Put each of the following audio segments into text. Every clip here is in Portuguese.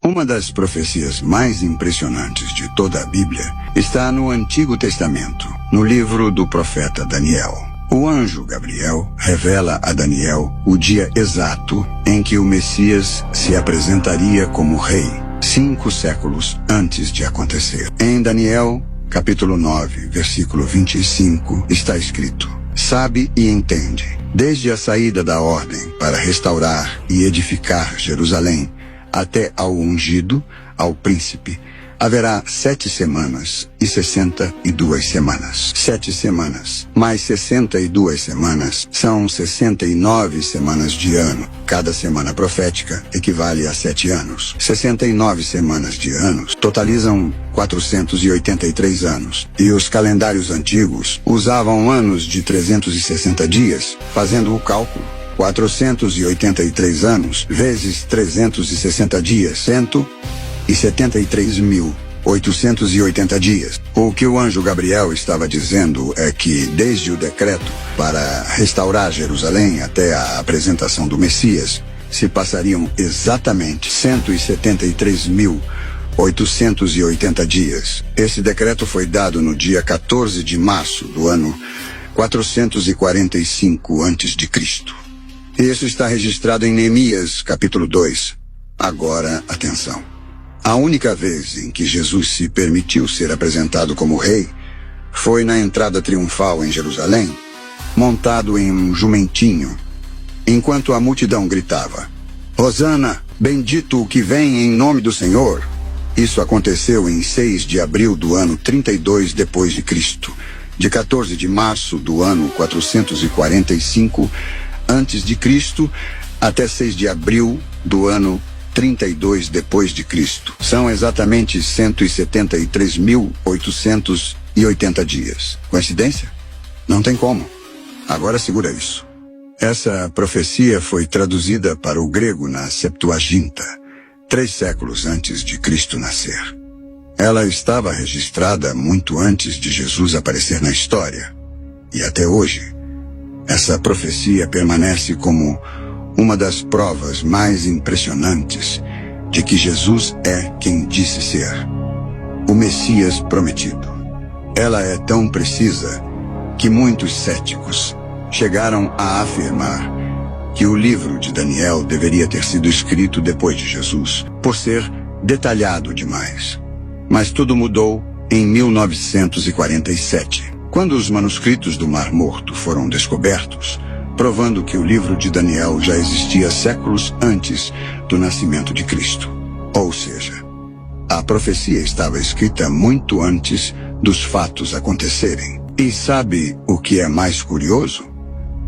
Uma das profecias mais impressionantes de toda a Bíblia está no Antigo Testamento, no livro do profeta Daniel. O anjo Gabriel revela a Daniel o dia exato em que o Messias se apresentaria como rei, 5 séculos antes de acontecer. Em Daniel, capítulo 9, versículo 25, está escrito: "Sabe e entende, desde a saída da ordem para restaurar e edificar Jerusalém, até ao ungido, ao príncipe, haverá 7 semanas e 62 semanas. 7 semanas, mais 62 semanas, são 69 semanas de ano. Cada semana profética equivale a 7 anos. 69 semanas de anos totalizam 483 anos. E os calendários antigos usavam anos de 360 dias, fazendo o cálculo. 483 anos vezes 360 dias, 173.880 dias. O que o anjo Gabriel estava dizendo é que, desde o decreto para restaurar Jerusalém até a apresentação do Messias, se passariam exatamente 173.880 dias. Esse decreto foi dado no dia 14 de março do ano 445 a.C. Isso está registrado em Neemias, capítulo 2. Agora, atenção. A única vez em que Jesus se permitiu ser apresentado como rei foi na entrada triunfal em Jerusalém, montado em um jumentinho, enquanto a multidão gritava: "Hosana, bendito o que vem em nome do Senhor." Isso aconteceu em 6 de abril do ano 32 depois de Cristo, de 14 de março do ano 445 antes de Cristo até 6 de abril do ano 32 depois de Cristo. São exatamente 173.880 dias. Coincidência? Não tem como. Agora segura isso. Essa profecia foi traduzida para o grego na Septuaginta, 3 séculos antes de Cristo nascer. Ela estava registrada muito antes de Jesus aparecer na história. E até hoje, essa profecia permanece como uma das provas mais impressionantes de que Jesus é quem disse ser, o Messias prometido. Ela é tão precisa que muitos céticos chegaram a afirmar que o livro de Daniel deveria ter sido escrito depois de Jesus, por ser detalhado demais. Mas tudo mudou em 1947. Quando os manuscritos do Mar Morto foram descobertos, provando que o livro de Daniel já existia séculos antes do nascimento de Cristo. Ou seja, a profecia estava escrita muito antes dos fatos acontecerem. E sabe o que é mais curioso?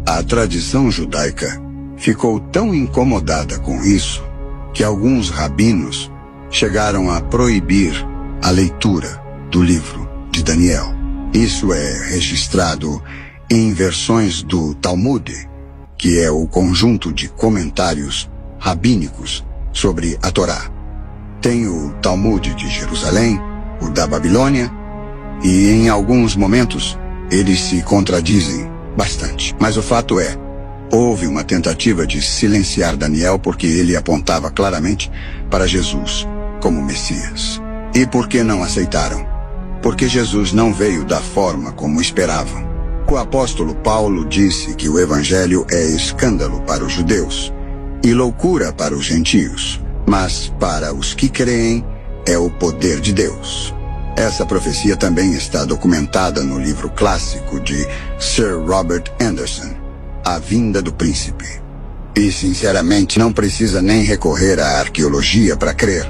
A tradição judaica ficou tão incomodada com isso que alguns rabinos chegaram a proibir a leitura do livro de Daniel. Isso é registrado em versões do Talmud, que é o conjunto de comentários rabínicos sobre a Torá. Tem o Talmud de Jerusalém, o da Babilônia, e em alguns momentos eles se contradizem bastante. Mas o fato é, houve uma tentativa de silenciar Daniel porque ele apontava claramente para Jesus como Messias. E por que não aceitaram? Porque Jesus não veio da forma como esperavam. O apóstolo Paulo disse que o evangelho é escândalo para os judeus e loucura para os gentios, mas para os que creem é o poder de Deus. Essa profecia também está documentada no livro clássico de Sir Robert Anderson, A Vinda do Príncipe. E, sinceramente, não precisa nem recorrer à arqueologia para crer.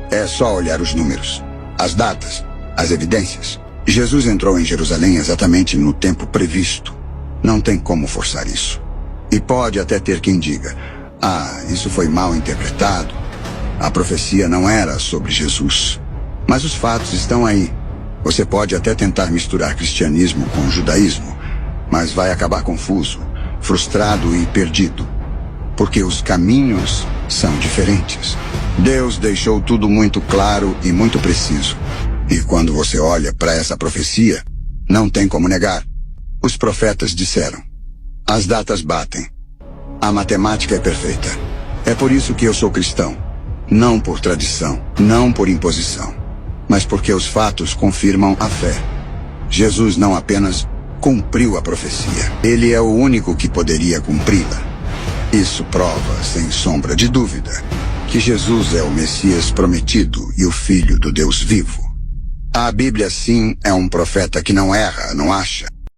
É só olhar os números, as datas, as evidências. Jesus entrou em Jerusalém exatamente no tempo previsto. Não tem como forçar isso. E pode até ter quem diga: isso foi mal interpretado. A profecia não era sobre Jesus. Mas os fatos estão aí. Você pode até tentar misturar cristianismo com judaísmo, mas vai acabar confuso, frustrado e perdido. Porque os caminhos são diferentes. Deus deixou tudo muito claro e muito preciso. E quando você olha para essa profecia, não tem como negar. Os profetas disseram. As datas batem. A matemática é perfeita. É por isso que eu sou cristão. Não por tradição, não por imposição, mas porque os fatos confirmam a fé. Jesus não apenas cumpriu a profecia, ele é o único que poderia cumpri-la. Isso prova, sem sombra de dúvida, que Jesus é o Messias prometido e o Filho do Deus vivo. A Bíblia, sim, é um profeta que não erra, não acha?